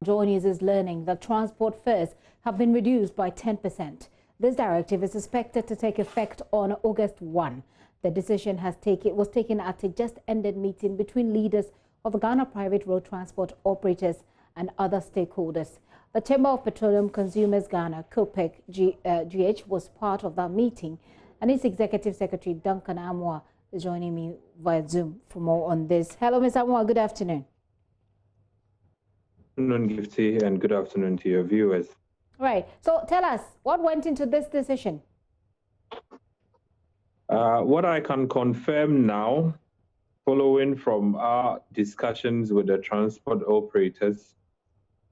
JoyNews is learning that transport fares have been reduced by 10%. This directive is expected to take effect on August 1. The decision was taken at a just-ended meeting between leaders of the Ghana Private Road Transport Operators and other stakeholders. The Chamber of Petroleum Consumers Ghana, COPEC GH, was part of that meeting, and its Executive Secretary Duncan Amoah is joining me via Zoom for more on this. Hello, Ms. Amoah. Good afternoon. Good afternoon, Gifty, and good afternoon to your viewers. Right. So tell us, what went into this decision? What I can confirm now, following from our discussions with the transport operators,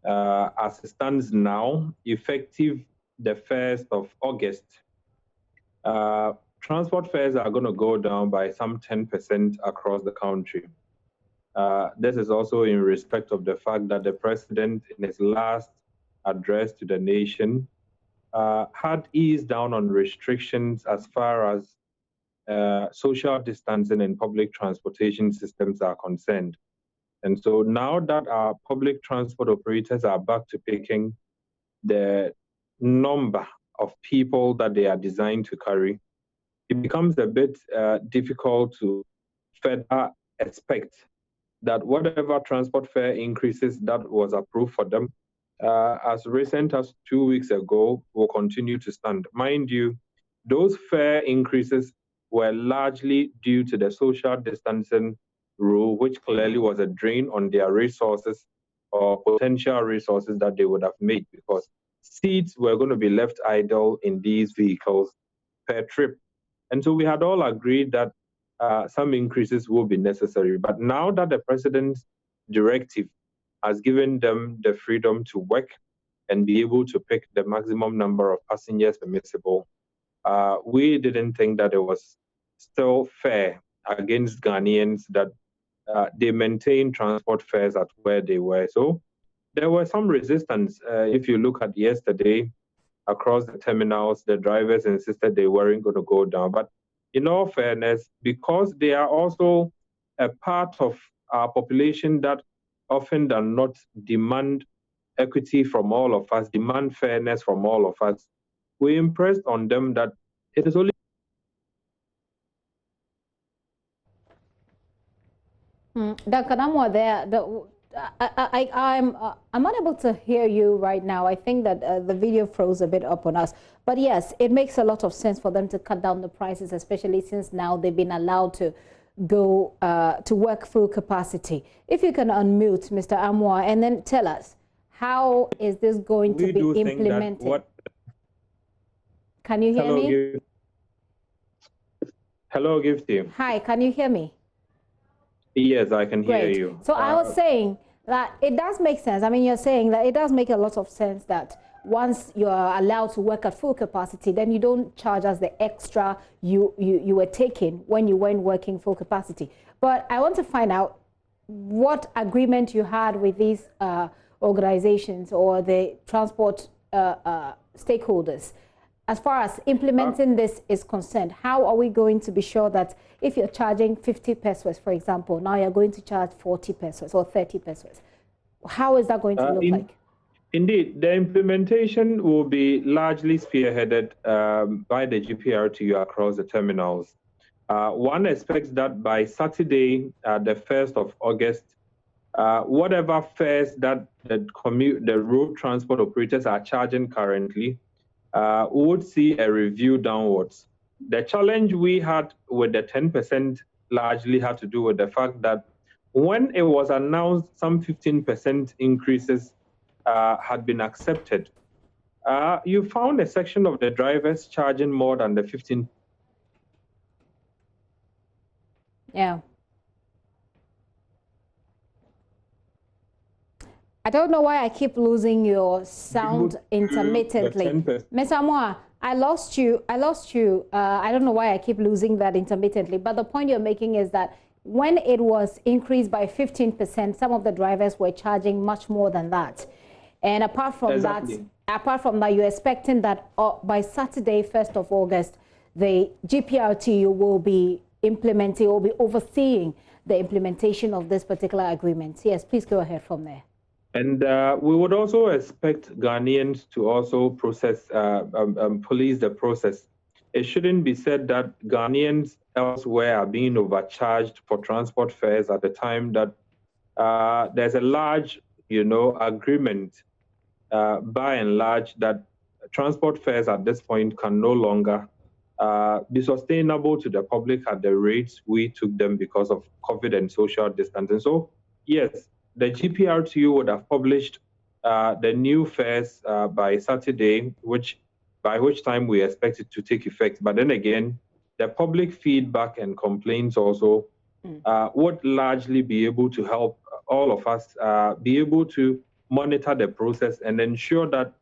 as it stands now, effective the 1st of August, transport fares are going to go down by some 10% across the country. This is also in respect of the fact that the president, in his last address to the nation, had eased down on restrictions as far as social distancing and public transportation systems are concerned. And so now that our public transport operators are back to picking the number of people that they are designed to carry, it becomes a bit difficult to further expect that whatever transport fare increases that was approved for them as recent as 2 weeks ago will continue to stand. Mind you, those fare increases were largely due to the social distancing rule, which clearly was a drain on their resources or potential resources that they would have made, because seats were going to be left idle in these vehicles per trip. And so we had all agreed that some increases will be necessary. But now that the president's directive has given them the freedom to work and be able to pick the maximum number of passengers permissible, we didn't think that it was still fair against Ghanaians that they maintain transport fares at where they were. So there was some resistance. If you look at yesterday, across the terminals, the drivers insisted they weren't going to go down. But in all fairness, because they are also a part of our population that often than not demand equity from all of us, demand fairness from all of us, we impressed on them that it is only Duncan Amoah, I'm unable to hear you right now. I think that the video froze a bit up on us. But yes, it makes a lot of sense for them to cut down the prices, especially since now they've been allowed to go to work full capacity. If you can unmute, Mr. Amoah, and then tell us, how is this going to be implemented? Can you hear me? Hello, Gifty. Hi, can you hear me? Yes, I can hear you. So I was saying that it does make sense. I mean, you're saying that it does make a lot of sense that once you're allowed to work at full capacity, then you don't charge us the extra you were taking when you weren't working full capacity. But I want to find out what agreement you had with these organizations or the transport stakeholders. As far as implementing this is concerned, how are we going to be sure that if you're charging 50 pesos, for example, now you're going to charge 40 pesos or 30 pesos? How is that going to look like? Indeed, the implementation will be largely spearheaded by the GPRTU across the terminals. One expects that by Saturday, the 1st of August, whatever fares that the road transport operators are charging currently, we would see a review downwards. The challenge we had with the 10% largely had to do with the fact that when it was announced some 15% increases had been accepted, you found a section of the drivers charging more than the 15%. Yeah. I don't know why I keep losing your sound intermittently. Ms. Amoah, I lost you. I don't know why I keep losing that intermittently. But the point you're making is that when it was increased by 15%, some of the drivers were charging much more than that. And apart from that, you're expecting that by Saturday, 1st of August, the GPRTU will be implementing, will be overseeing the implementation of this particular agreement. Yes, please go ahead from there. And we would also expect Ghanaians to also police the process. It shouldn't be said that Ghanaians elsewhere are being overcharged for transport fares at the time that there's a large, agreement by and large that transport fares at this point can no longer be sustainable to the public at the rates we took them because of COVID and social distancing. So, yes, the GPRTU would have published the new fares by Saturday, by which time we expect it to take effect. But then again, the public feedback and complaints also would largely be able to help all of us be able to monitor the process and ensure that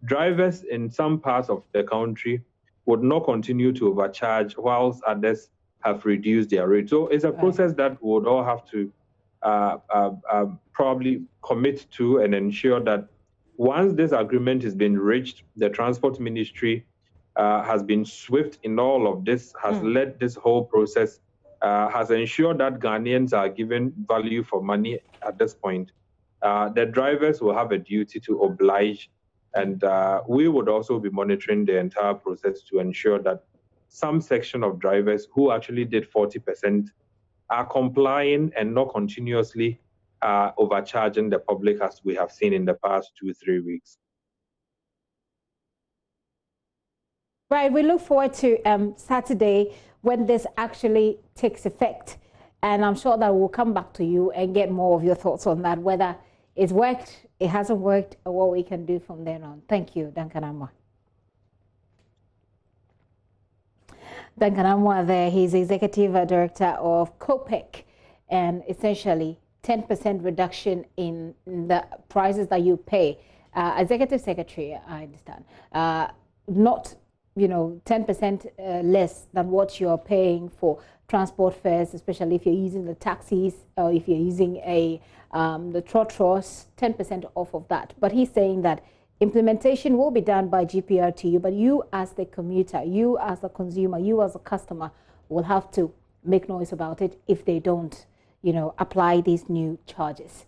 drivers in some parts of the country would not continue to overcharge whilst others have reduced their rate. So it's a process that we would all have to probably commit to and ensure that once this agreement has been reached, the Transport Ministry has been swift in all of this, has led this whole process, has ensured that Ghanaians are given value for money at this point. The drivers will have a duty to oblige, and we would also be monitoring the entire process to ensure that some section of drivers who actually did 40% are complying and not continuously overcharging the public as we have seen in the past 2-3 weeks. Right, we look forward to Saturday when this actually takes effect. And I'm sure that we'll come back to you and get more of your thoughts on that, whether it's worked, it hasn't worked, or what we can do from then on. Thank you, Duncan Amwa. Duncan Amwa there, he's Executive Director of COPEC, and essentially 10% reduction in the prices that you pay. Executive Secretary, I understand, not 10% less than what you're paying for transport fares, especially if you're using the taxis or if you're using the trotros, 10% off of that. But he's saying that implementation will be done by GPRTU, but you as the commuter, you as the consumer, you as a customer will have to make noise about it if they don't, apply these new charges.